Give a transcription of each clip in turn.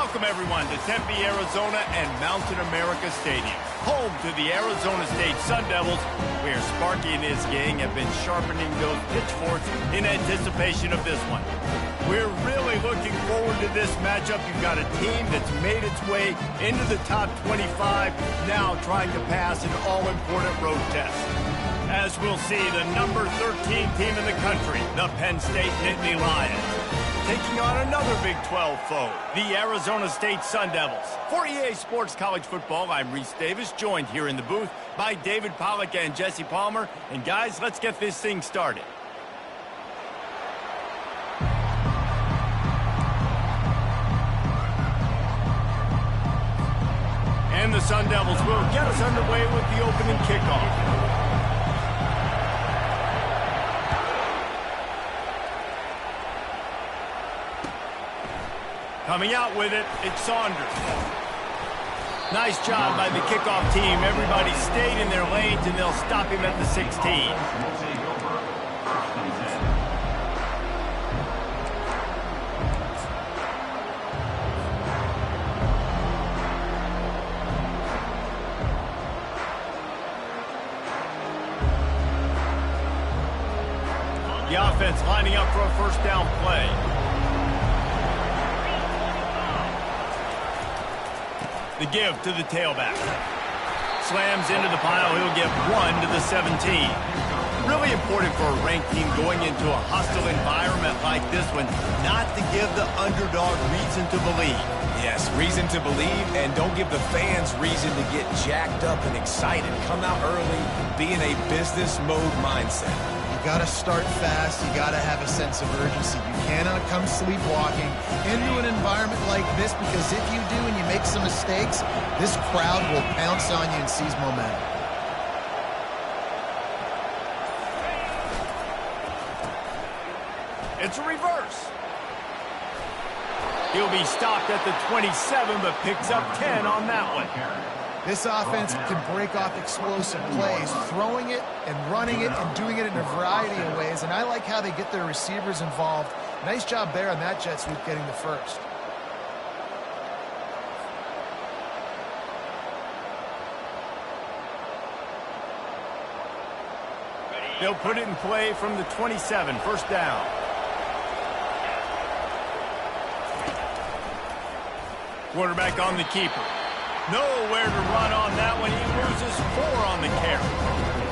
Welcome, everyone, to Tempe, Arizona and Mountain America Stadium, home to the Arizona State Sun Devils, where Sparky and his gang have been sharpening those pitchforks in anticipation of this one. We're really looking forward to this matchup. You've got a team that's made its way into the top 25, now trying to pass an all-important road test. As we'll see, the number 13 team in the country, the Penn State Nittany Lions, taking on another Big 12 foe, the Arizona State Sun Devils. For EA Sports College Football, I'm Reese Davis, joined here in the booth by David Pollack and Jesse Palmer. And guys, let's get this thing started. And the Sun Devils will get us underway with the opening kickoff. Coming out with it, it's Saunders. Nice job by the kickoff team. Everybody stayed in their lanes, and they'll stop him at the 16. The offense lining up for a first down play. The give to the tailback. Slams into the pile. He'll get 1 to the 17. Really important for a ranked team going into a hostile environment like this one, not to give the underdog reason to believe. Yes, reason to believe, and don't give the fans reason to get jacked up and excited. Come out early, be in a business mode mindset. You got to start fast. You got to have a sense of urgency. You cannot come sleepwalking into an environment like this, because if you do and you make some mistakes, this crowd will pounce on you and seize momentum. It's a reverse. He'll be stopped at the 27, but picks up 10 on that one. This offense can break off explosive plays, throwing it and running it and doing it in a variety of ways, and I like how they get their receivers involved. Nice job there on that jet sweep getting the first. They'll put it in play from the 27, first down. Quarterback on the keeper. Nowhere to run on that one. He loses 4 on the carry.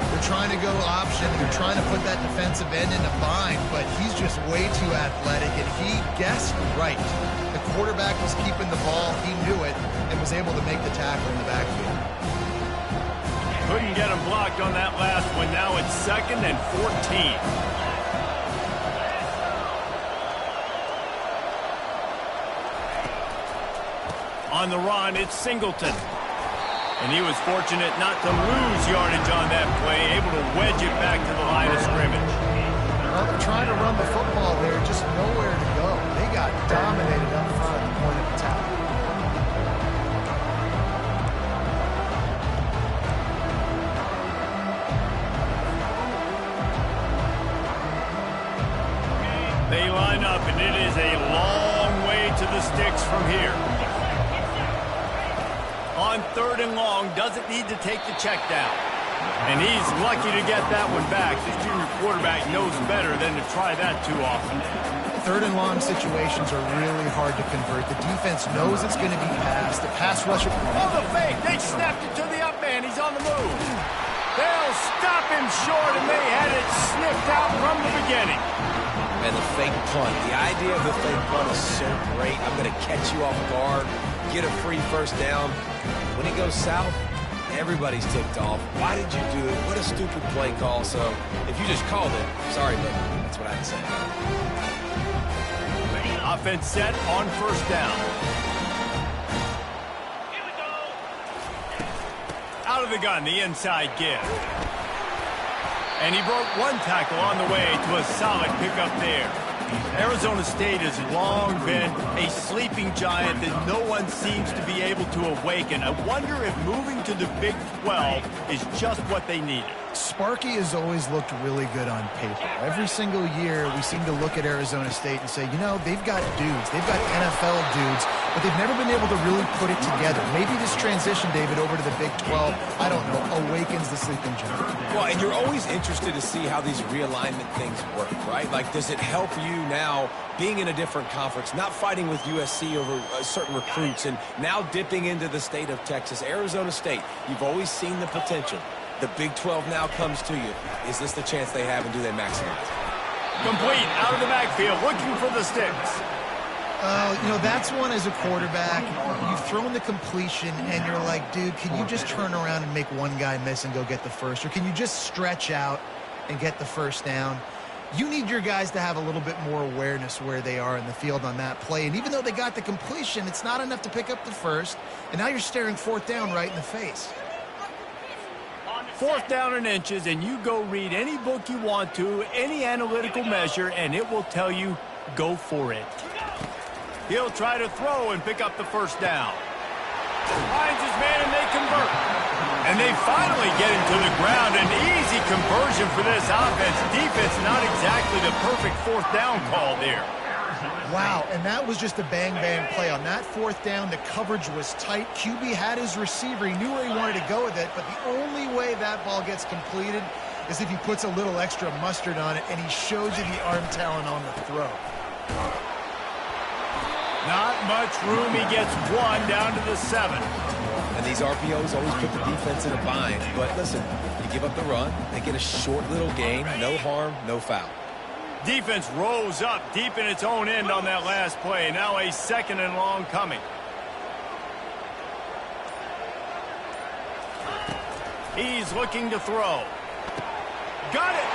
They're trying to go option. They're trying to put that defensive end in a bind, but he's just way too athletic, and he guessed right. The quarterback was keeping the ball. He knew it and was able to make the tackle in the backfield. Couldn't get him blocked on that last one. Now it's 2nd and 14. On the run, it's Singleton. And he was fortunate not to lose yardage on that play, able to wedge it back to the line of scrimmage. Well, they're trying to run the football there, just nowhere to go. They got dominated up front at the point of attack. They line up, and it is a long way to the sticks from here. On 3rd and long, doesn't need to take the check down. And he's lucky to get that one back. The junior quarterback knows better than to try that too often. 3rd and long situations are really hard to convert. The defense knows it's going to be passed. The pass rusher... Oh, the fake! They snapped it to the up man. He's on the move. They'll stop him short, and they had it sniffed out from the beginning. And the fake punt. The idea of the fake punt is so great. I'm going to catch you off guard, get a free first down. When it goes south, everybody's ticked off. Why did you do it? What a stupid play call. So if you just called it, sorry, but that's what I had to say. Offense set on first down. Here we go. Out of the gun, the inside give. And he broke 1 tackle on the way to a solid pickup there. Arizona State has long been a sleeping giant that no one seems to be able to awaken. I wonder if moving to the Big 12 is just what they needed. Sparky has always looked really good on paper. Every single year, we seem to look at Arizona State and say, you know, they've got dudes. They've got NFL dudes, but they've never been able to really put it together. Maybe this transition, David, over to the Big 12, I don't know, awakens the sleeping giant. Well, and you're always interested to see how these realignment things work, right? Like, does it help you now being in a different conference, not fighting with USC over certain recruits, and now dipping into the state of Texas? Arizona State, you've always seen the potential. The Big 12 now comes to you. Is this the chance they have, and do they maximize it? Complete, out of the backfield, looking for the sticks. You know, that's one as a quarterback. You've thrown the completion, and you're like, dude, can you just turn around and make one guy miss and go get the first? Or can you just stretch out and get the first down? You need your guys to have a little bit more awareness where they are in the field on that play. And even though they got the completion, it's not enough to pick up the first. And now you're staring fourth down right in the face. Fourth down and inches, and you go read any book you want to, any analytical measure, and it will tell you, go for it. He'll try to throw and pick up the first down. Finds his man, and they convert. And they finally get him to the ground. An easy conversion for this offense. Defense, not exactly the perfect fourth down call there. Wow, and that was just a bang-bang play. On that fourth down, the coverage was tight. QB had his receiver. He knew where he wanted to go with it, but the only way that ball gets completed is if he puts a little extra mustard on it, and he shows you the arm talent on the throw. Not much room. He gets one down to the 7. And these RPOs always put the defense in a bind. But listen, you give up the run, they get a short little gain, no harm, no foul. Defense rose up deep in its own end on that last play. Now a 2nd and long coming. He's looking to throw. Got it!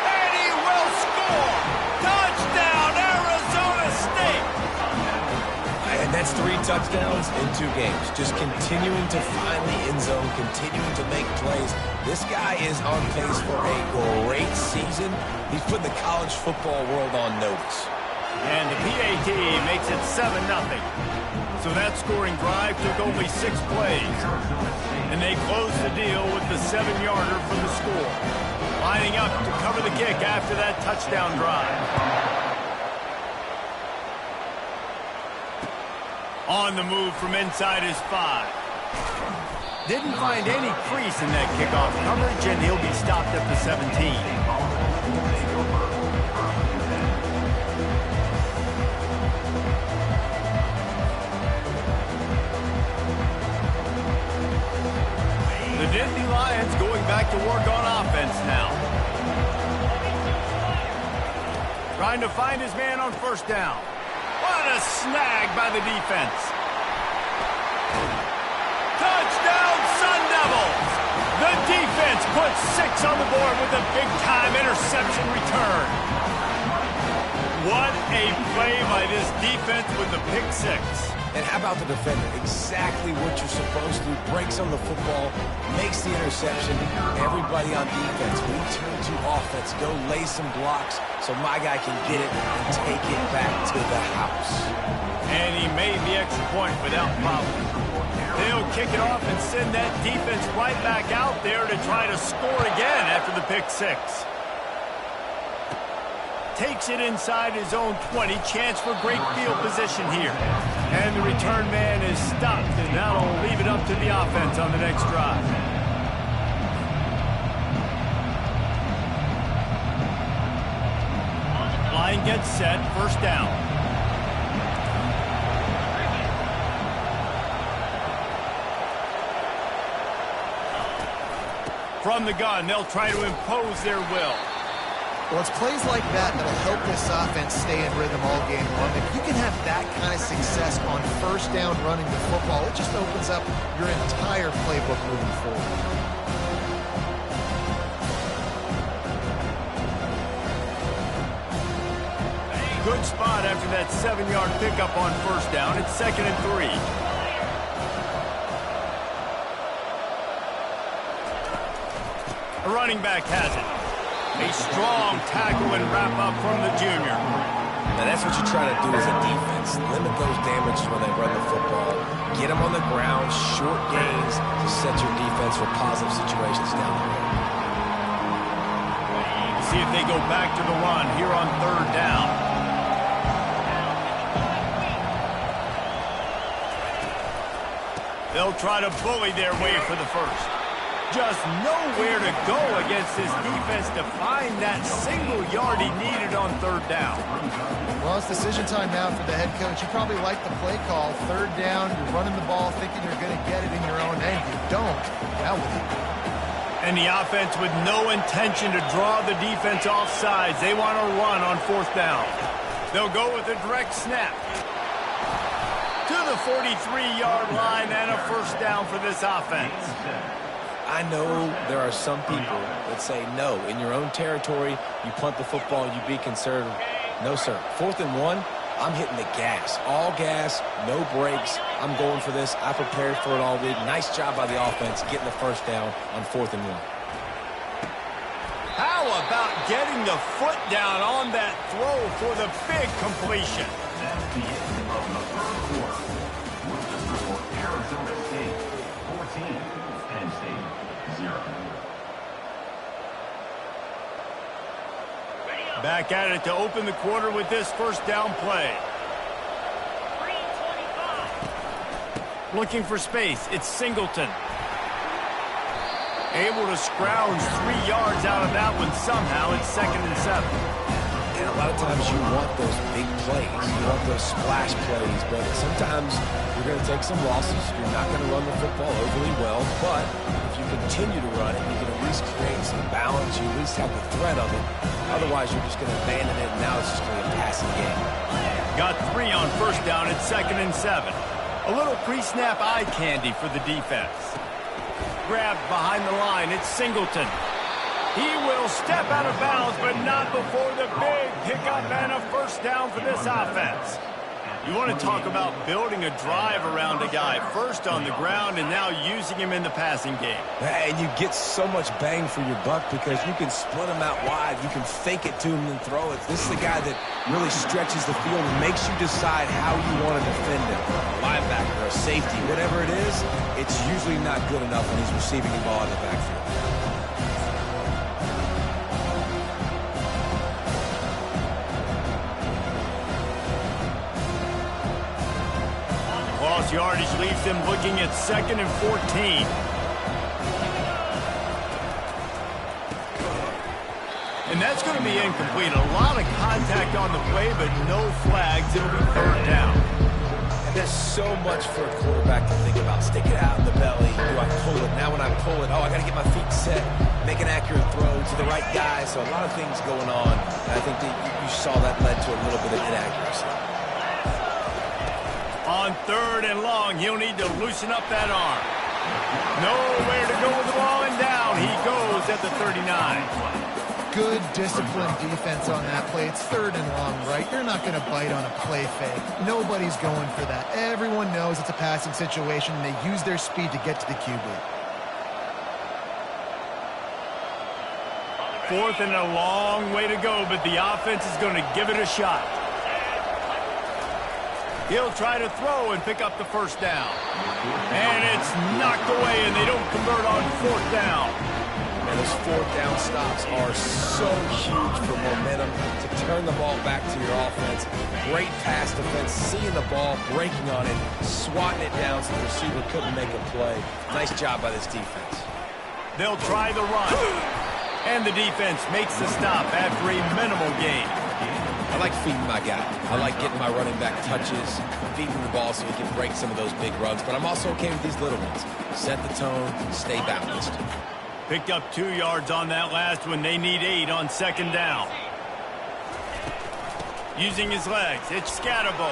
And he will score! Touchdown, Arizona State! And that's 3 touchdowns in 2 games. Just continuing to find the end zone, continuing to make plays. This guy is on pace for a great season. He's putting the college football world on notice. And the PAT makes it 7-0. So that scoring drive took only 6 plays. And they close the deal with the 7-yarder for the score. Lining up to cover the kick after that touchdown drive. On the move from inside his 5. Didn't find any crease in that kickoff coverage, and he'll be stopped at the 17. The Nittany Lions going back to work on offense now. Trying to find his man on first down. What a snag by the defense. Touchdown, Sun Devils! The defense puts 6 on the board with a big-time interception return. What a play by this defense with the pick 6. And how about the defender? Exactly what you're supposed to. Breaks on the football, makes the interception. Everybody on defense, we turn to offense. Go lay some blocks so my guy can get it and take it back to the house. And he made the extra point without problem. They'll kick it off and send that defense right back out there to try to score again after the pick 6. Takes it inside his own 20. Chance for great field position here. And the return man is stopped, and that'll leave it up to the offense on the next drive. Line gets set, first down. From the gun, they'll try to impose their will. Well, it's plays like that that'll help this offense stay in rhythm all game long. If you can have that kind of success on first down running the football, it just opens up your entire playbook moving forward. Good spot after that 7-yard pickup on first down. It's 2nd and 3. A running back has it. A strong tackle and wrap up from the junior. Now, that's what you're trying to do as a defense. Limit those damages when they run the football. Get them on the ground, short gains to set your defense for positive situations down the road. See if they go back to the run here on 3rd down. They'll try to bully their way for the first. Just nowhere to go against this defense to find that single yard he needed on 3rd down. Well, it's decision time now for the head coach. You probably like the play call. 3rd down, you're running the ball thinking you're going to get it in your own end. You don't. Now what do you do? And the offense with no intention to draw the defense off sides. They want to run on 4th down. They'll go with a direct snap. To the 43-yard line and a first down for this offense. I know there are some people that say, no, in your own territory, you punt the football, you be conservative. No, sir. 4th and 1, I'm hitting the gas. All gas, no brakes. I'm going for this. I prepared for it all week. Nice job by the offense getting the first down on 4th and 1. How about getting the foot down on that throw for the big completion? That's the end of the first quarter. With the score, Arizona State 14, Penn State 0. Back at it to open the quarter with this first down play. Looking for space. It's Singleton. Able to scrounge 3 yards out of that one somehow. It's 2nd and 7. And a lot of times you want those big plays. You want those splash plays. But sometimes you're going to take some losses. You're not going to run the football overly well. But if you continue to run it, you can at least create some balance. You at least have the threat of it. Otherwise, you're just going to abandon it, and now it's just going to be a passing game. Got 3 on first down. It's 2nd and 7. A little pre-snap eye candy for the defense. Grabbed behind the line. It's Singleton. He will step out of bounds, but not before the big pickup and a first down for this offense. You want to talk about building a drive around a guy. First on the ground and now using him in the passing game. And you get so much bang for your buck because you can split him out wide. You can fake it to him and throw it. This is the guy that really stretches the field and makes you decide how you want to defend him. A linebacker, a safety, whatever it is, it's usually not good enough when he's receiving the ball in the backfield. Lost yardage leaves them looking at 2nd and 14. And that's going to be incomplete. A lot of contact on the play, but no flags. It'll be 3rd down. And there's so much for a quarterback to think about. Stick it out in the belly. Do I pull it? Now when I pull it, I got to get my feet set, make an accurate throw to the right guy. So a lot of things going on. And I think that you saw that led to a little bit of inaccuracy. On 3rd and long, he'll need to loosen up that arm. Nowhere to go with the ball, and down he goes at the 39. Good disciplined defense on that play. It's 3rd and long, right? You're not going to bite on a play fake. Nobody's going for that. Everyone knows it's a passing situation, and they use their speed to get to the QB. 4th and a long way to go, but the offense is going to give it a shot. He'll try to throw and pick up the first down. And it's knocked away, and they don't convert on 4th down. And those 4th down stops are so huge for momentum to turn the ball back to your offense. Great pass defense, seeing the ball, breaking on it, swatting it down so the receiver couldn't make a play. Nice job by this defense. They'll try the run. And the defense makes the stop after a minimal gain. I like feeding my guy. I like getting my running back touches, feeding the ball so he can break some of those big runs. But I'm also okay with these little ones. Set the tone, stay balanced. Picked up 2 yards on that last one. They need 8 on 2nd down. Using his legs, it's Scatterbo.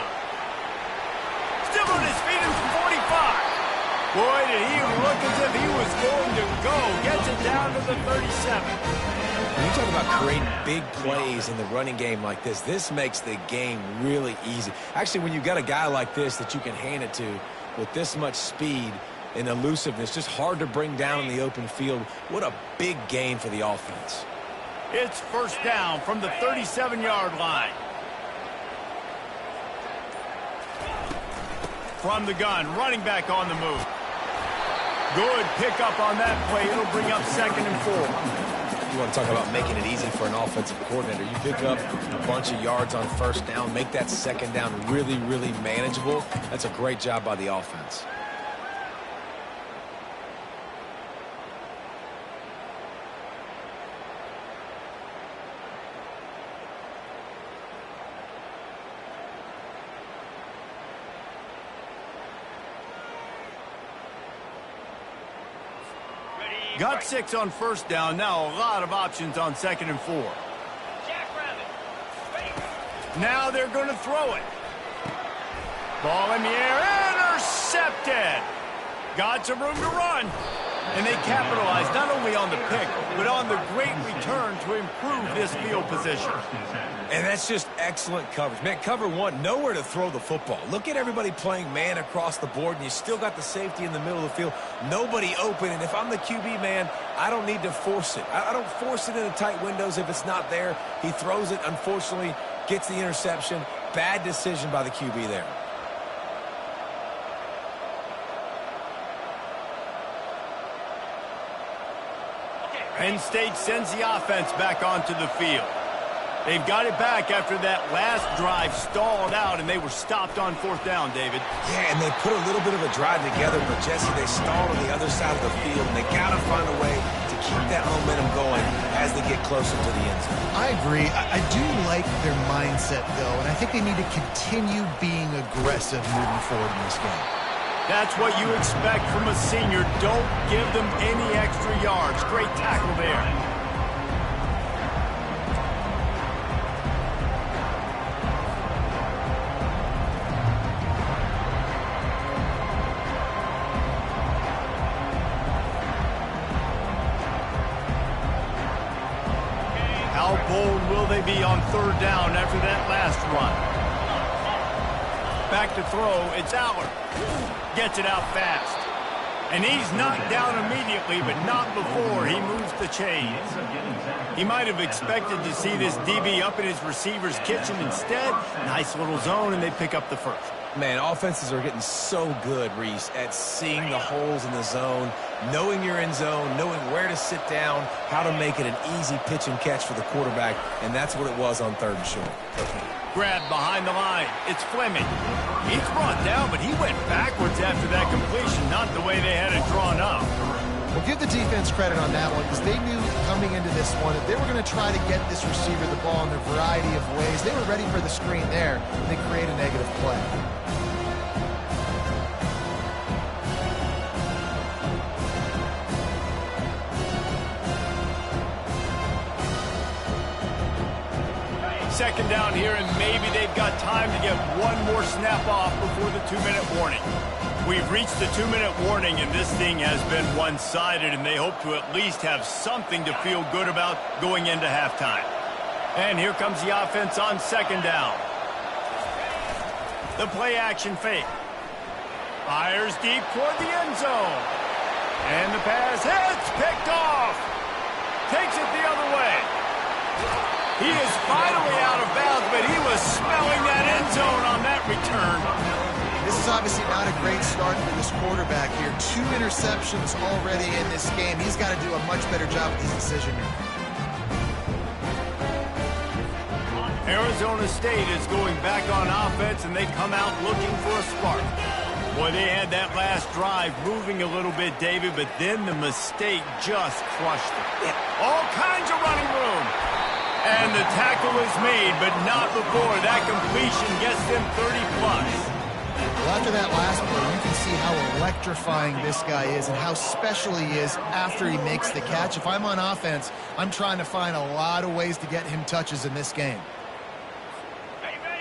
Still on his feet at 45. Boy, did he look as if he was going to go. Gets it down to the 37. When you talk about creating big plays in the running game like this makes the game really easy. Actually, when you've got a guy like this that you can hand it to with this much speed and elusiveness, just hard to bring down in the open field, what a big gain for the offense. It's first down from the 37-yard line. from the gun, running back on the move. Good pickup on that play. It'll bring up 2nd and 4. You want to talk about making it easy for an offensive coordinator. You pick up a bunch of yards on 1st down, make that 2nd down really, really manageable. That's a great job by the offense. Got 6 on 1st down. Now a lot of options on 2nd and 4. Now they're going to throw it. Ball in the air. Intercepted. Got some room to run. And they capitalized not only on the pick, but on the great return to improve this field position. And that's just excellent coverage. Man, cover 1, nowhere to throw the football. Look at everybody playing man across the board, and you still got the safety in the middle of the field. Nobody open, and if I'm the QB, man, I don't need to force it. I don't force it into tight windows if it's not there. He throws it, unfortunately, gets the interception. Bad decision by the QB there. Penn State sends the offense back onto the field. They've got it back after that last drive stalled out, and they were stopped on 4th down, David. Yeah, and they put a little bit of a drive together, but, Jesse, they stalled on the other side of the field, and they got to find a way to keep that momentum going as they get closer to the end zone. I agree. I do like their mindset, though, and I think they need to continue being aggressive moving forward in this game. That's what you expect from a senior. Don't give them any extra yards. Great tackle there. How bold will they be on 3rd down after that last run? Back to throw. It's Allard. Gets it out fast. And he's knocked down immediately, but not before he moves the chains. He might have expected to see this DB up in his receiver's kitchen. Instead, nice little zone, and they pick up the 1st. Man, offenses are getting so good, Reese, at seeing the holes in the zone, knowing you're in zone, knowing where to sit down, how to make it an easy pitch and catch for the quarterback, and that's what it was on 3rd and short. Grabbed behind the line. It's Fleming. He's brought down, but he went backwards after that completion, not the way they had it drawn up. Well, give the defense credit on that one because they knew coming into this one that they were going to try to get this receiver the ball in a variety of ways. They were ready for the screen there, and they create a negative play. Second down here, and maybe they've got time to get one more snap off before the 2-minute warning. We've reached the 2-minute warning, and this thing has been one-sided, and they hope to at least have something to feel good about going into halftime. And here comes the offense on 2nd down. The play-action fake. Fires deep toward the end zone. And the pass hits, picked off. Takes it the other way. He is finally out of bounds, but he was smelling that end zone on that return. This is obviously not a great start for this quarterback here. 2 interceptions already in this game. He's got to do a much better job with his decision making. Arizona State is going back on offense, and they come out looking for a spark. Boy, they had that last drive moving a little bit, David, but then the mistake just crushed them. All kinds of running room. And the tackle is made, but not before that completion gets them 30-plus. Well, after that last play, you can see how electrifying this guy is and how special he is after he makes the catch. If I'm on offense, I'm trying to find a lot of ways to get him touches in this game.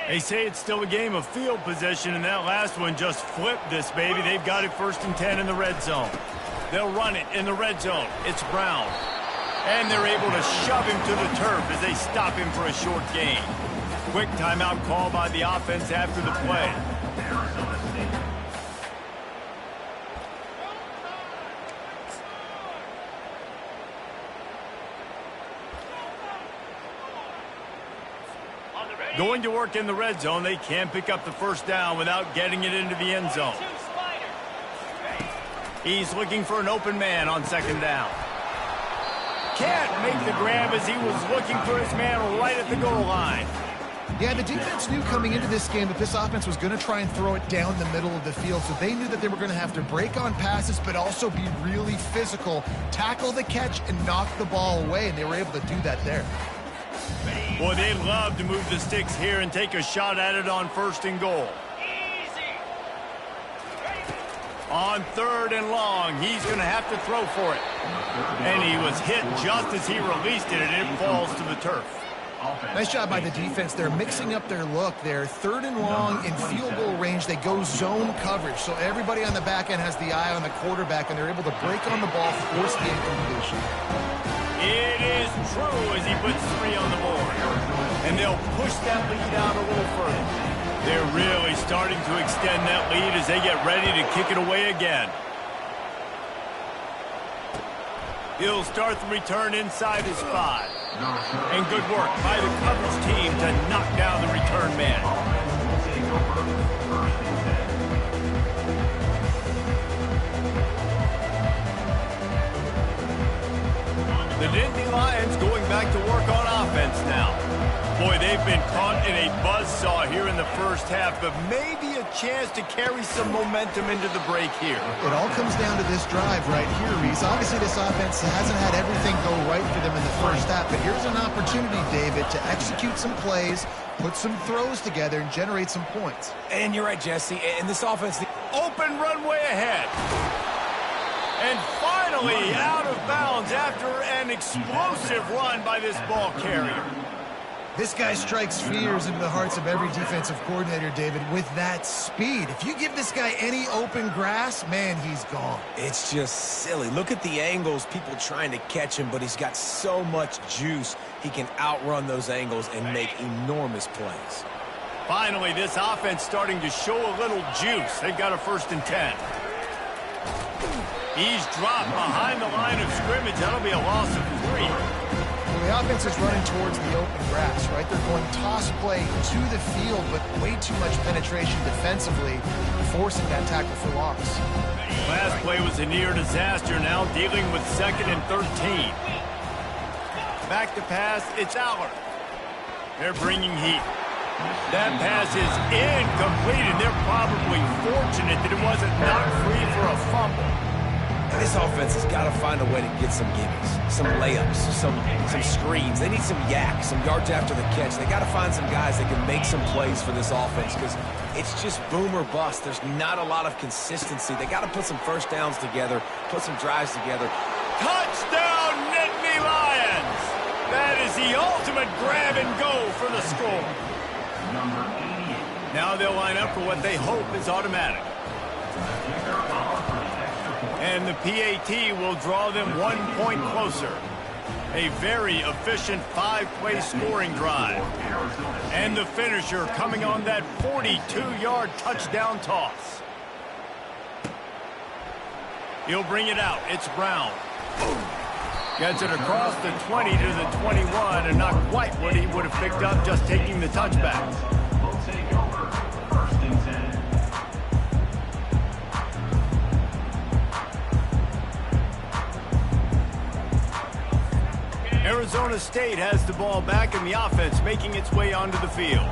They say it's still a game of field position, and that last one just flipped this, baby. They've got it 1st and 10 in the red zone. They'll run it in the red zone. It's Brown. And they're able to shove him to the turf as they stop him for a short gain. Quick timeout call by the offense after the play. Going to work in the red zone, they can't pick up the first down without getting it into the end zone. He's looking for an open man on second down. Can't make the grab as he was looking for his man right at the goal line. Yeah, the defense knew coming into this game that this offense was going to try and throw it down the middle of the field, so they knew that they were going to have to break on passes but also be really physical, tackle the catch, and knock the ball away, and they were able to do that there. Boy, they love to move the sticks here and take a shot at it on first and goal. On third and long, he's going to have to throw for it. And he was hit just as he released it, and it falls to the turf. Nice job by the defense. They're mixing up their look. They're third and long in field goal range. They go zone coverage, so everybody on the back end has the eye on the quarterback, and they're able to break on the ball, force the incompletion. It is true as he puts 3 on the board. And they'll push that lead out a little further. They're really starting to extend that lead as they get ready to kick it away again. He'll start the return inside his 5. And good work by the coverage team to knock down the return man. The Nittany Lions going back to work on offense now. Boy, they've been caught in a buzzsaw here in the first half, but maybe a chance to carry some momentum into the break here. It all comes down to this drive right here, Reese. Obviously, this offense hasn't had everything go right for them in the first half, but here's an opportunity, David, to execute some plays, put some throws together, and generate some points. And you're right, Jesse. And this offense... Open runway ahead. And finally out of bounds after an explosive run by this ball carrier. This guy strikes fears into the hearts of every defensive coordinator, David, with that speed. If you give this guy any open grass, man, he's gone. It's just silly. Look at the angles, people trying to catch him, but he's got so much juice. He can outrun those angles and make enormous plays. Finally, this offense starting to show a little juice. They've got a 1st and 10. He's dropped behind the line of scrimmage. That'll be a loss of 3. Well, the offense is running towards the open grass, right? They're going toss play to the field, but way too much penetration defensively, forcing that tackle for loss. Last play was a near disaster, now dealing with 2nd and 13. Back to pass, it's Aller. They're bringing heat. That pass is incomplete, and they're probably fortunate that it wasn't knocked free for a fumble. And this offense has got to find a way to get some gimmies, some layups, some screens. They need some yak, some yards after the catch. They got to find some guys that can make some plays for this offense because it's just boom or bust. There's not a lot of consistency. They got to put some first downs together, put some drives together. Touchdown, Nittany Lions! That is the ultimate grab and go for the score. Now they'll line up for what they hope is automatic. And the PAT will draw them 1 point closer. A very efficient 5-play scoring drive. And the finisher coming on that 42-yard touchdown toss. He'll bring it out. It's Brown. Gets it across the 20 to the 21, and not quite what he would have picked up just taking the touchback. Arizona State has the ball back in the offense, making its way onto the field.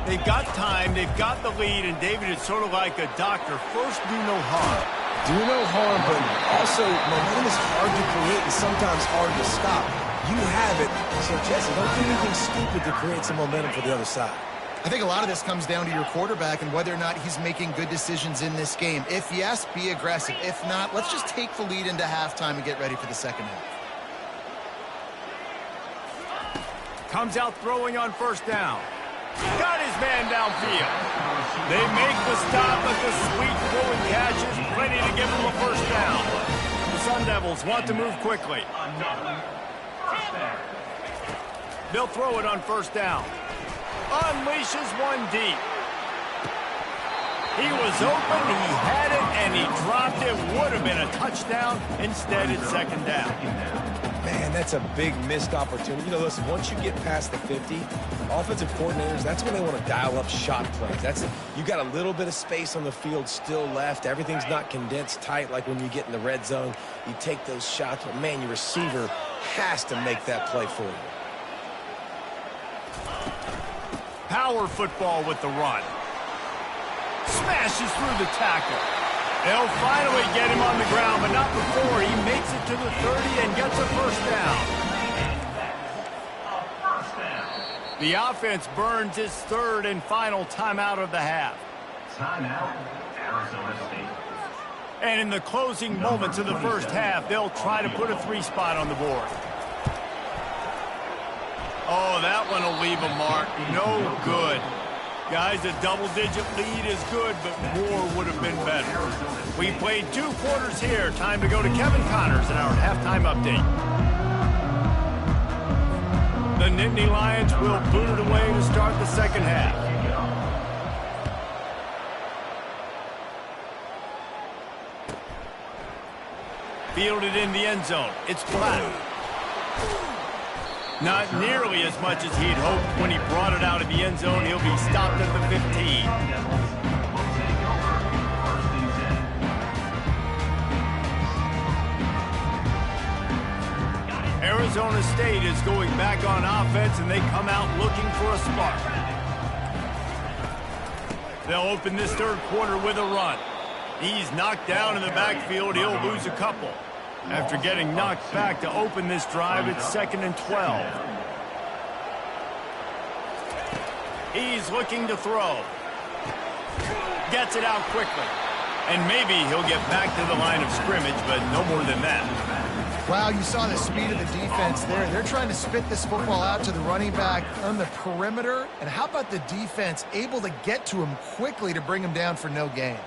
They've got time, they've got the lead, and David, it's sort of like a doctor. First, do no harm. Do no harm, but also momentum is hard to create and sometimes hard to stop. You have it, so Jesse, don't do anything stupid to create some momentum for the other side. I think a lot of this comes down to your quarterback and whether or not he's making good decisions in this game. If yes, be aggressive. If not, let's just take the lead into halftime and get ready for the second half. Comes out throwing on first down. Got his man downfield. They make the stop at the sweet throwing catches, ready to give him a first down. The Sun Devils want to move quickly. They'll throw it on first down. Unleashes one deep. He was open, he had it, and he dropped it. Would have been a touchdown. Instead, it's second down. Man, that's a big missed opportunity. You know, listen, once you get past the 50, offensive coordinators, that's when they want to dial up shot plays. You got a little bit of space on the field still left. Everything's not condensed tight like when you get in the red zone. You take those shots, but man, your receiver has to make that play for you. Power football with the run. Smashes through the tackle. They'll finally get him on the ground, but not before he makes it to the 30 and gets a first down. The offense burns its third and final timeout of the half. Timeout, Arizona State. And in the closing moments of the first half, they'll try to put a 3-spot on the board. Oh, that one will leave a mark. No good. Guys, a double-digit lead is good, but more would have been better. We played 2 quarters here. Time to go to Kevin Connors in our halftime update. The Nittany Lions will boot it away to start the second half. Fielded in the end zone. It's Platt. Not nearly as much as he'd hoped when he brought it out of the end zone. He'll be stopped at the 15. Arizona State is going back on offense, and they come out looking for a spark. They'll open this third quarter with a run. He's knocked down in the backfield. He'll lose a couple. After getting knocked back to open this drive, it's 2nd and 12. He's looking to throw. Gets it out quickly. And maybe he'll get back to the line of scrimmage, but no more than that. Wow, you saw the speed of the defense there. They're trying to spit this football out to the running back on the perimeter. And how about the defense able to get to him quickly to bring him down for no gain?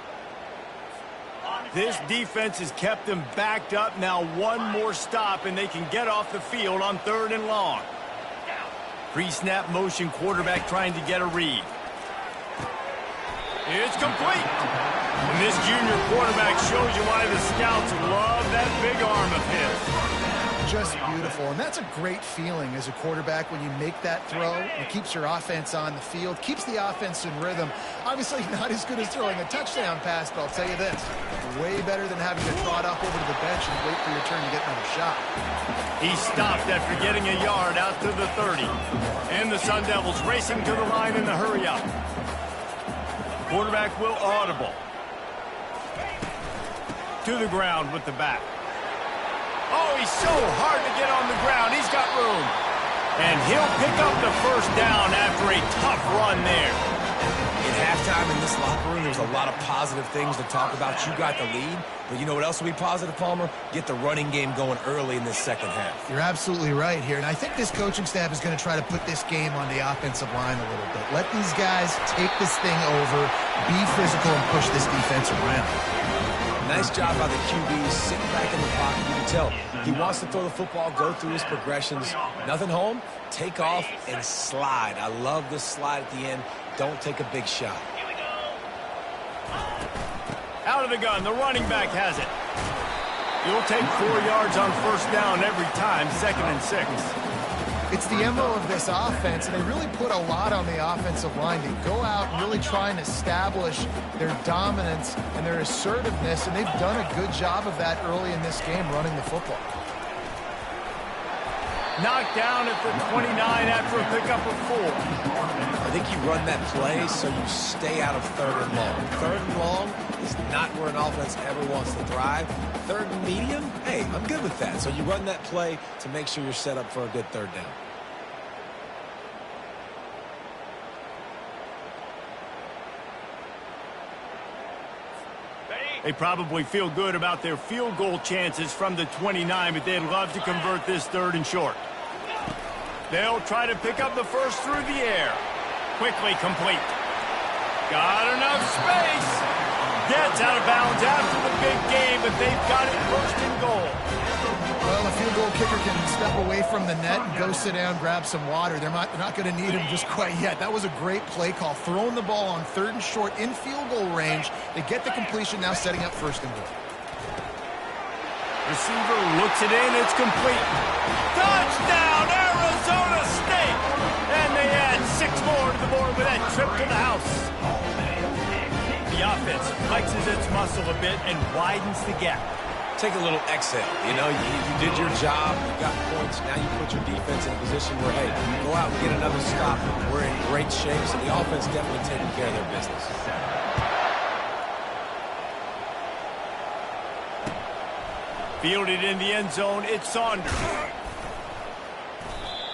This defense has kept them backed up. Now one more stop, and they can get off the field on 3rd and long. Pre-snap motion, quarterback trying to get a read. It's complete. And this junior quarterback shows you why the scouts love that big arm of his. Just beautiful, and that's a great feeling as a quarterback when you make that throw. It keeps your offense on the field, keeps the offense in rhythm. Obviously not as good as throwing a touchdown pass, but I'll tell you this, way better than having to trot up over to the bench and wait for your turn to get another shot. He stopped after getting a yard out to the 30. And the Sun Devils racing to the line in the hurry-up. Quarterback will audible. To the ground with the back. Oh, he's so hard to get on the ground. He's got room. And he'll pick up the first down after a tough run there. At halftime in this locker room, there's a lot of positive things to talk about. You got the lead, but you know what else will be positive, Palmer? Get the running game going early in this second half. You're absolutely right here, and I think this coaching staff is going to try to put this game on the offensive line a little bit. Let these guys take this thing over, be physical, and push this defense around. Nice job by the QB, sitting back in the pocket. You can tell he wants to throw the football, go through his progressions. Nothing home, take off, and slide. I love this slide at the end. Don't take a big shot. Out of the gun, the running back has it. You'll take 4 yards on first down every time, 2nd and 6. It's the MO of this offense, and they really put a lot on the offensive line to go out and really try and establish their dominance and their assertiveness, and they've done a good job of that early in this game running the football. Knocked down at the 29 after a pickup of 4. I think you run that play so you stay out of 3rd and long. 3rd and long is not where an offense ever wants to thrive. 3rd and medium, hey, I'm good with that. So you run that play to make sure you're set up for a good 3rd down. They probably feel good about their field goal chances from the 29, but they'd love to convert this 3rd and short. They'll try to pick up the first through the air. Quickly complete. Got enough space. Gets out of bounds after the big game, but they've got it 1st and goal. Well, a field goal kicker can step away from the net and go sit down, grab some water. They're not going to need him just quite yet. That was a great play call. Throwing the ball on 3rd and short in field goal range. They get the completion, now setting up 1st and goal. Receiver looks it in. It's complete. Touchdown, Arizona State! And they add 6 more to the board with that trip to the house. The offense flexes its muscle a bit and widens the gap. Take a little exhale. You know, you did your job. You got points. Now you put your defense in a position where, hey, go out and get another stop. We're in great shape, so the offense definitely taking care of their business. Fielded in the end zone, it's Saunders.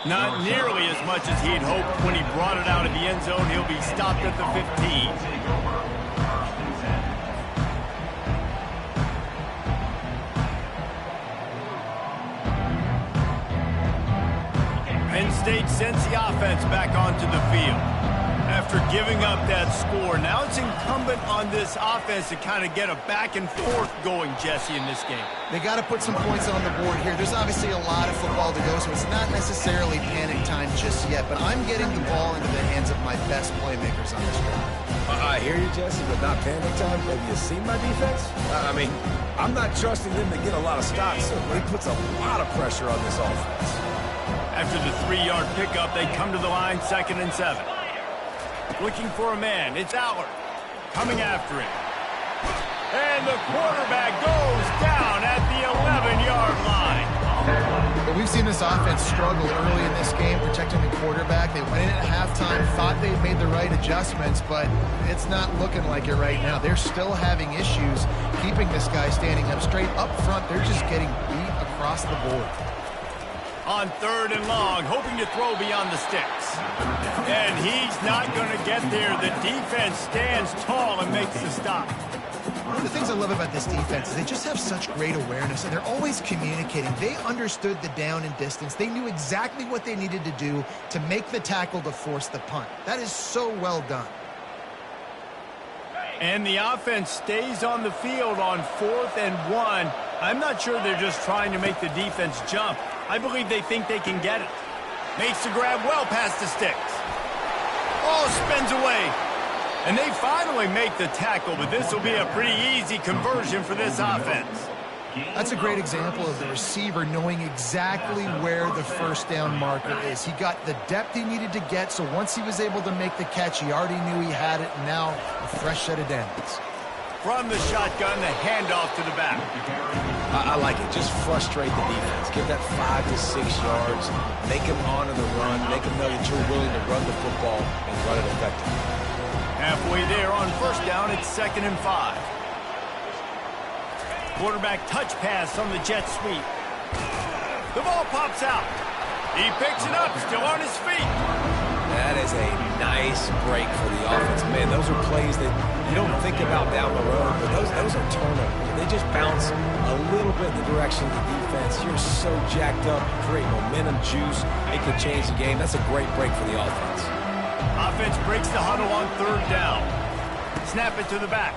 Not nearly as much as he'd hoped when he brought it out of the end zone. He'll be stopped at the 15. Penn State sends the offense back onto the field. After giving up that score, now it's incumbent on this offense to kind of get a back and forth going, Jesse, in this game. They got to put some points on the board here. There's obviously a lot of football to go, so it's not necessarily panic time just yet, but I'm getting the ball into the hands of my best playmakers on this drive. I hear you, Jesse, but not panic time. Have you seen my defense? I mean, I'm not trusting them to get a lot of stops, so he puts a lot of pressure on this offense. After the 3-yard pickup, they come to the line, 2nd and 7. Looking for a man, it's Allard. Coming after him. And the quarterback goes down at the 11-yard line. But we've seen this offense struggle early in this game protecting the quarterback. They went in at halftime, thought they'd made the right adjustments, but it's not looking like it right now. They're still having issues keeping this guy standing up straight. Up front, they're just getting beat across the board. On 3rd and long, hoping to throw beyond the sticks. And he's not going to get there. The defense stands tall and makes the stop. One of the things I love about this defense is they just have such great awareness, and they're always communicating. They understood the down and distance. They knew exactly what they needed to do to make the tackle to force the punt. That is so well done. And the offense stays on the field on 4th and 1. I'm not sure they're just trying to make the defense jump. I believe they think they can get it. Makes the grab well past the sticks. Oh, spins away. And they finally make the tackle, but this will be a pretty easy conversion for this offense. That's a great example of the receiver knowing exactly where the first down marker is. He got the depth he needed to get, so once he was able to make the catch, he already knew he had it, and now a fresh set of downs. From the shotgun, the handoff to the back. I like it. Just frustrate the defense. Give that 5 to 6 yards. Make them honor the run. Make them know that you're willing to run the football and run it effectively. Halfway there on 1st down, it's 2nd and 5. Quarterback touch pass on the jet sweep. The ball pops out. He picks it up, still on his feet. That is a nice break for the offense. Man, those are plays that you don't think about down the road, but those are turnovers. They just bounce a little bit in the direction of the defense. You're so jacked up, great momentum, juice. It could change the game. That's a great break for the offense. Offense breaks the huddle on 3rd down. Snap it to the back.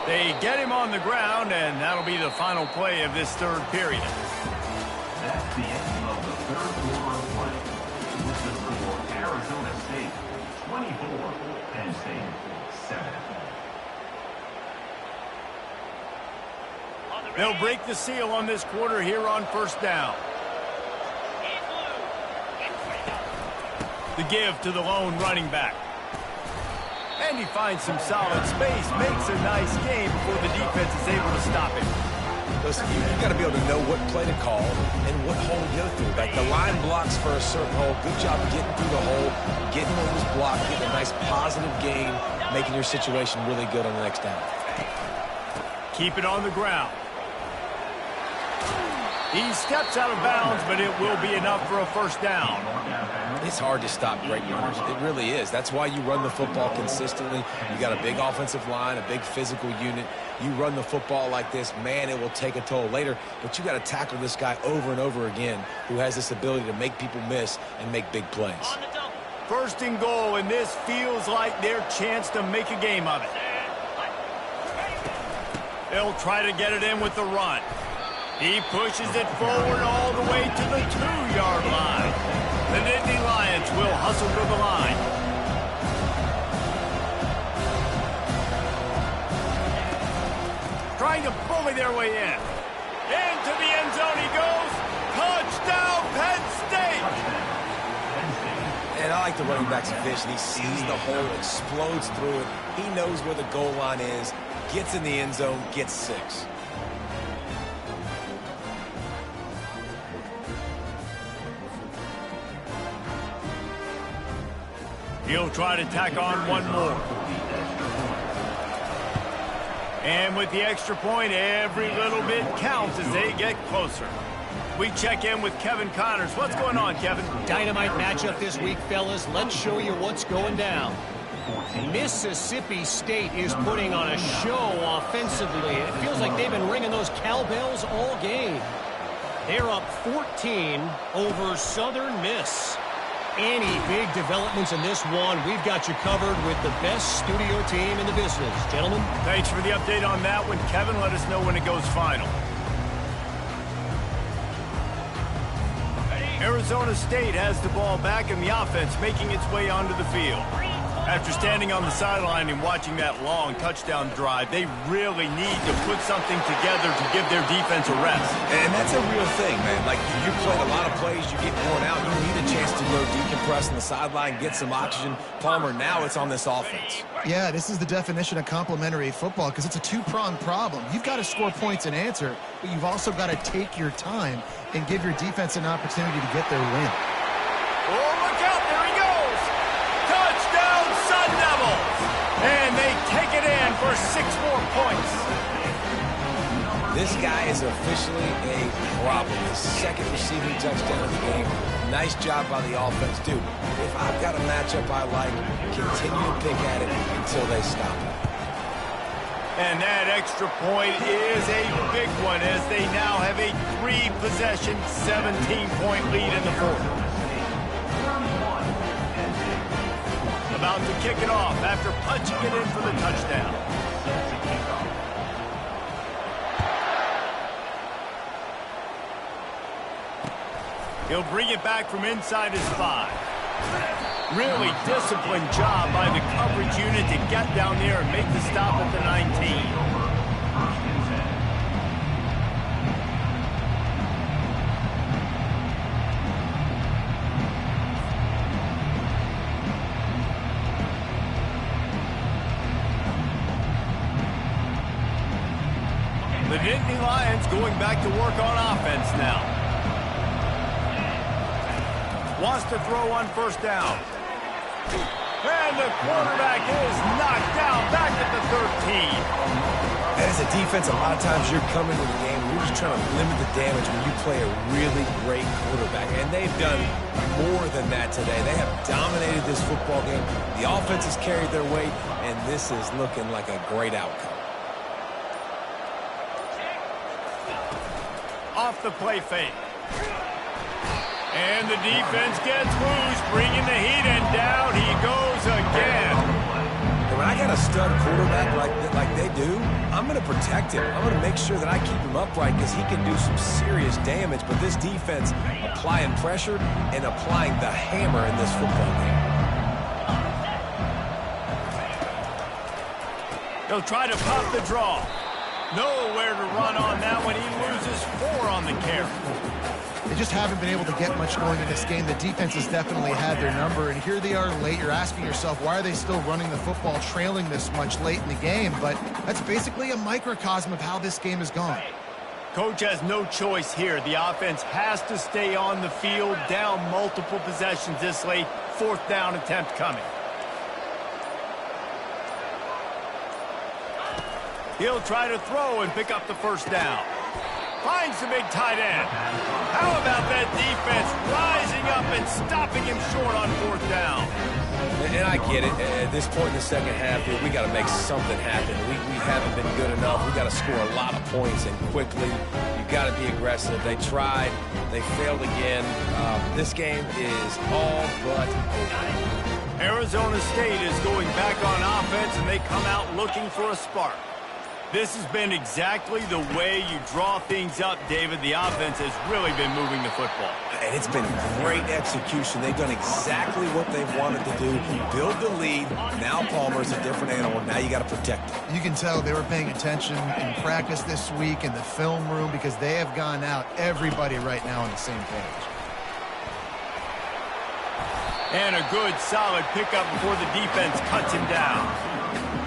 They get him on the ground, and that'll be the final play of this 3rd period. That's the end of the 3rd quarter of play. With the score, Arizona State 24, Penn State 7. They'll break the seal on this quarter here on 1st down. The give to the lone running back. And he finds some solid space, makes a nice game before the defense is able to stop him. Listen, you got to be able to know what play to call and what hole to go through. Like the line blocks for a certain hole. Good job getting through the hole, getting what was blocked, getting a nice positive gain, making your situation really good on the next down. Keep it on the ground. He steps out of bounds, but it will be enough for a 1st down. It's hard to stop great runners. It really is. That's why you run the football consistently. You got a big offensive line, a big physical unit. You run the football like this, man, it will take a toll later. But you got to tackle this guy over and over again who has this ability to make people miss and make big plays. 1st and goal, and this feels like their chance to make a game of it. They'll try to get it in with the run. He pushes it forward all the way to the 2-yard line. The Nittany Lions will hustle to the line. Trying to bully their way in. Into the end zone he goes. like the running back's vision. He sees the hole, explodes through it. He knows where the goal line is, gets in the end zone, gets 6. He'll try to tack on one more. And with the extra point, every little bit counts as they get closer. We check in with Kevin Connors. What's going on, Kevin? Dynamite matchup this week, fellas. Let's show you what's going down. Mississippi State is putting on a show offensively. It feels like they've been ringing those cowbells all game. They're up 14 over Southern Miss. Any big developments in this one, we've got you covered with the best studio team in the business. Gentlemen. Thanks for the update on that one, Kevin. Let us know when it goes final. Arizona State has the ball back in the offense, making its way onto the field. After standing on the sideline and watching that long touchdown drive, they really need to put something together to give their defense a rest. And that's a real thing, man. Like, you played a lot of plays, you get worn out, you need a chance to go decompress on the sideline, get some oxygen. Palmer, now it's on this offense. Yeah, this is the definition of complementary football because it's a two-pronged problem. You've got to score points and answer, but you've also got to take your time and give your defense an opportunity to get their win. Oh, look out, there he goes! Touchdown, Sun Devils! And they take it in for 6 more points. This guy is officially a problem. His second receiving touchdown of the game. Nice job by the offense. Dude, if I've got a matchup I like, continue to pick at it until they stop it. And that extra point is a big one as they now have a 3-possession, 17-point lead in the fourth. About to kick it off after punching it in for the touchdown. He'll bring it back from inside his 5. Really disciplined job by the coverage unit to get down there and make the stop at the 19. The Nittany Lions going back to work on offense now. Wants to throw on first down. And the quarterback is knocked down back at the 13. As a defense, a lot of times you're coming to the game and you're just trying to limit the damage when you play a really great quarterback. And they've done more than that today. They have dominated this football game. The offense has carried their weight, and this is looking like a great outcome. Off the play fake. And the defense gets loose, bringing the heat, and down he goes again. And when I got a stud quarterback like they do, I'm going to protect him. I'm going to make sure that I keep him upright because he can do some serious damage. But this defense applying pressure and applying the hammer in this football game. They'll try to pop the draw. Nowhere to run on that one. He loses 4 on the carry. They just haven't been able to get much going in this game. The defense has definitely had their number, and here they are late. You're asking yourself, why are they still running the football, trailing this much late in the game? But that's basically a microcosm of how this game has gone. Coach has no choice here. The offense has to stay on the field, down multiple possessions this late. 4th down attempt coming. He'll try to throw and pick up the first down. Finds the big tight end. How about that defense rising up and stopping him short on 4th down? And I get it. At this point in the second half, we got to make something happen. We haven't been good enough. We got to score a lot of points and quickly. You got to be aggressive. They tried. They failed again. This game is all but over. Arizona State is going back on offense, and they come out looking for a spark. This has been exactly the way you draw things up, David. The offense has really been moving the football. And it's been great execution. They've done exactly what they've wanted to do. Build the lead. Now Palmer's a different animal. Now you got to protect him. You can tell they were paying attention in practice this week in the film room because they have gone out, everybody right now on the same page. And a good, solid pickup before the defense cuts him down.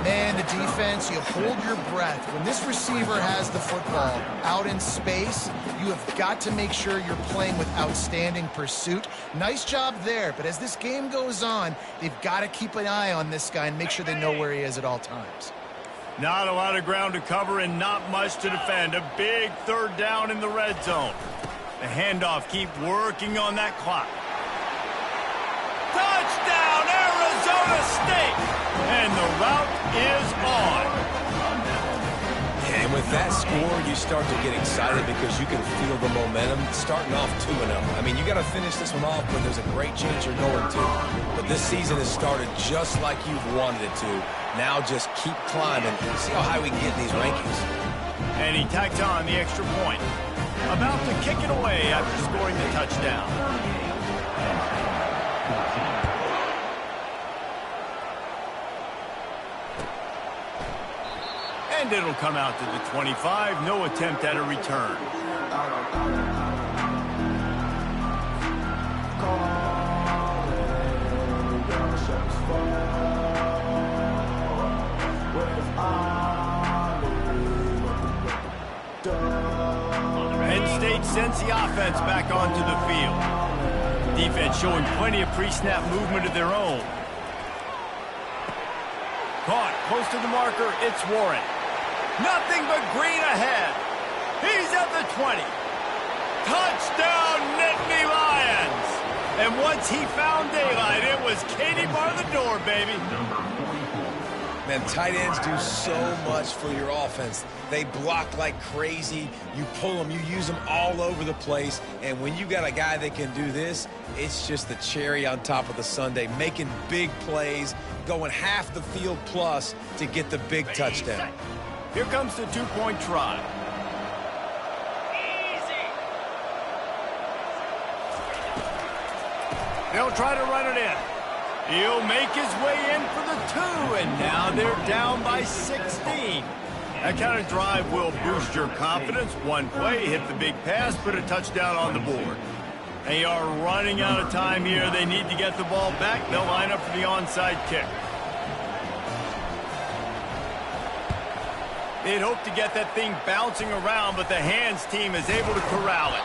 Man, the defense, you hold your breath. When this receiver has the football out in space, you have got to make sure you're playing with outstanding pursuit. Nice job there, but as this game goes on, they've got to keep an eye on this guy and make sure they know where he is at all times. Not a lot of ground to cover and not much to defend. A big third down in the red zone. The handoff, keep working on that clock. Touchdown, Arizona State! And the route is on. And with that score, you start to get excited because you can feel the momentum starting off 2-0. I mean, you got to finish this one off, but there's a great chance you're going to. But this season has started just like you've wanted it to. Now just keep climbing. See how high we can get in these rankings. And he tacks on the extra point. About to kick it away after scoring the touchdown. And it'll come out to the 25. No attempt at a return. Penn State sends the offense back onto the field. Defense showing plenty of pre-snap movement of their own. Caught close to the marker. It's Warren. Nothing but green ahead. He's at the 20. Touchdown, Nittany Lions. And once he found daylight, it was Katie bar the door, baby. Man, tight ends do so much for your offense. They block like crazy. You pull them, you use them all over the place. And when you got a guy that can do this, it's just the cherry on top of the sundae, making big plays, going half the field plus to get the big touchdown. Here comes the two-point try. They'll try to run it in. He'll make his way in for the 2, and now they're down by 16. That kind of drive will boost your confidence. One play, hit the big pass, put a touchdown on the board. They are running out of time here. They need to get the ball back. They'll line up for the onside kick. They'd hope to get that thing bouncing around, but the hands team is able to corral it.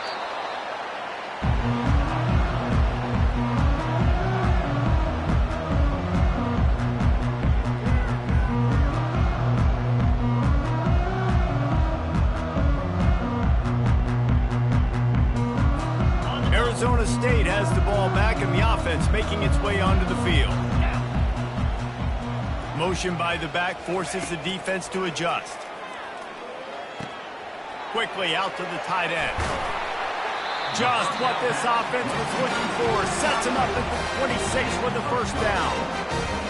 Arizona State has the ball back and the offense making its way onto the field. Motion by the back forces the defense to adjust. Quickly out to the tight end. Just what this offense was looking for. Sets him up at the 26 with the first down.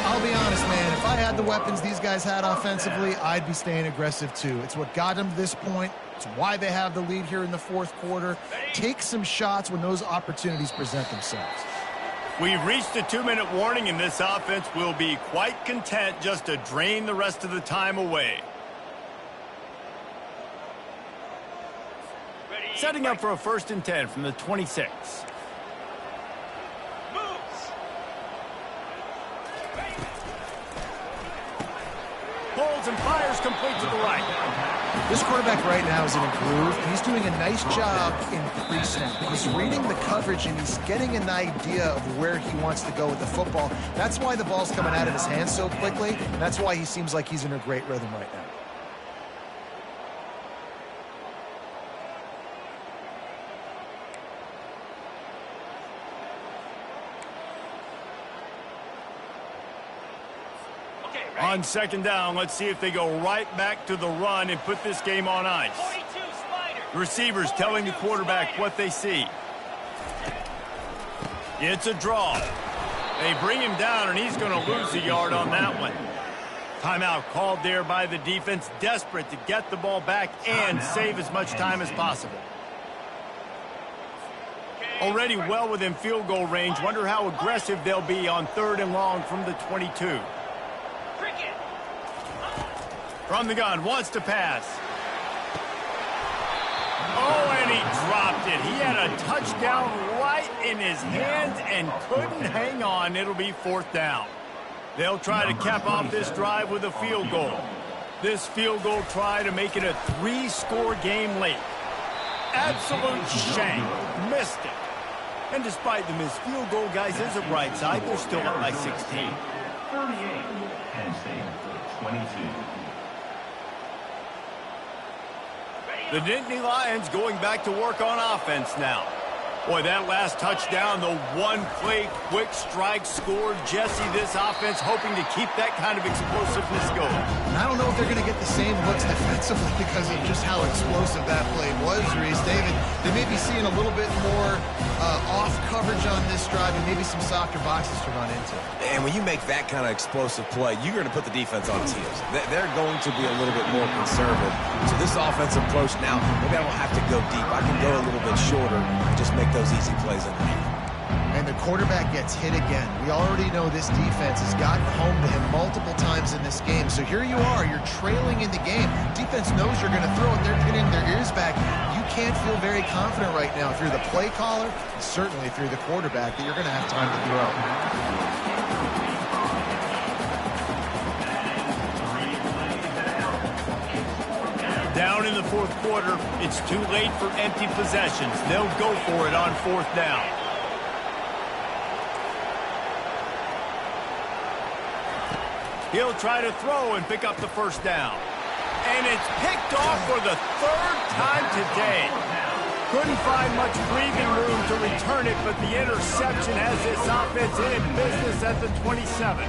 I'll be honest, man. If I had the weapons these guys had offensively, I'd be staying aggressive too. It's what got them to this point. It's why they have the lead here in the fourth quarter. Take some shots when those opportunities present themselves. We've reached the 2-minute warning, and this offense will be quite content just to drain the rest of the time away. Setting up for a 1st and 10 from the 26. Pulls and fires complete to the right. This quarterback right now is in a groove. He's doing a nice job in pre-snap. He's reading the coverage, and he's getting an idea of where he wants to go with the football. That's why the ball's coming out of his hands so quickly, and that's why he seems like he's in a great rhythm right now. On 2nd down, let's see if they go right back to the run and put this game on ice. The receivers telling the quarterback what they see. It's a draw. They bring him down, and he's going to lose a yard on that one. Timeout called there by the defense, desperate to get the ball back and save as much time as possible. Already well within field goal range. Wonder how aggressive they'll be on 3rd and long from the 22. From the gun, wants to pass. Oh, and he dropped it. He had a touchdown right in his hands and couldn't hang on. It'll be 4th down. They'll try to cap off this drive with a field goal. This field goal try to make it a 3-score game late. Absolute shame. Missed it. And despite the missed field goal, guys, there's a bright side. They're still up by 16. 38, Penn State, 22. The Nittany Lions going back to work on offense now. Boy, that last touchdown, the one-play quick strike scored. Jesse, this offense hoping to keep that kind of explosiveness going. And I don't know if they're going to get the same looks defensively because of just how explosive that play was, Reese. David, they may be seeing a little bit more off coverage on this drive and maybe some softer boxes to run into. And when you make that kind of explosive play, you're going to put the defense on its heels. They're going to be a little bit more conservative. So this offensive approach now, maybe I don't have to go deep. I can go a little bit shorter and just make those easy plays underneath. And the quarterback gets hit again. We already know this defense has gotten home to him multiple times in this game. So here you are, you're trailing in the game. Defense knows you're going to throw it. They're pinning their ears back. You can't feel very confident right now if you're the play caller, and certainly if you're the quarterback, that you're going to have time to throw. Down in the 4th quarter, it's too late for empty possessions. They'll go for it on 4th down. He'll try to throw and pick up the 1st down. And it's picked off for the 3rd time today. Couldn't find much breathing room to return it, but the interception has this offense in business at the 27.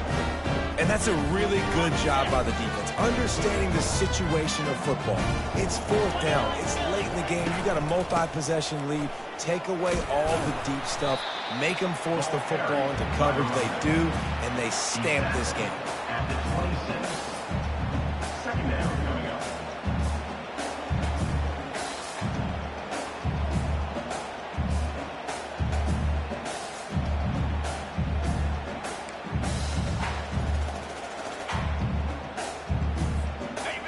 And that's a really good job by the defense, understanding the situation of football. It's 4th down. It's late in the game. You got a multi-possession lead. Take away all the deep stuff. Make them force the football into coverage. They do, and they stamp this game. At the 26, 2nd down coming up.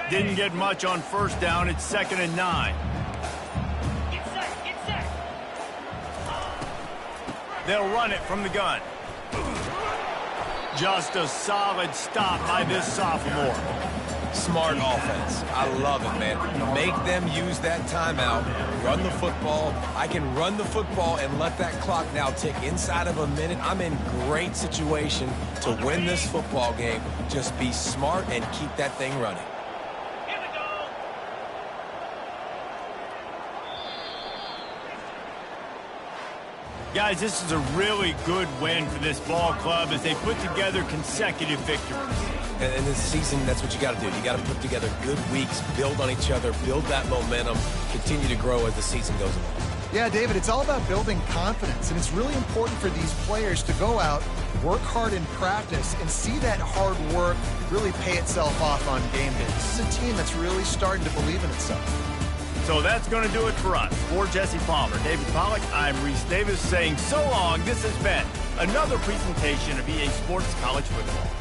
Didn't get much on 1st down. It's 2nd and 9. Get set. They'll run it from the gun. Just a solid stop by this sophomore. Smart offense. I love it, man. Make them use that timeout. Run the football. I can run the football and let that clock now tick inside of a minute. I'm in great situation to win this football game. Just be smart and keep that thing running. Guys, this is a really good win for this ball club as they put together consecutive victories. And this season, that's what you got to do. You got to put together good weeks, build on each other, build that momentum, continue to grow as the season goes along. Yeah, David, it's all about building confidence, and it's really important for these players to go out, work hard in practice, and see that hard work really pay itself off on game day. This is a team that's really starting to believe in itself. So that's going to do it for us. For Jesse Palmer, David Pollack, I'm Reese Davis saying so long. This has been another presentation of EA Sports College Football.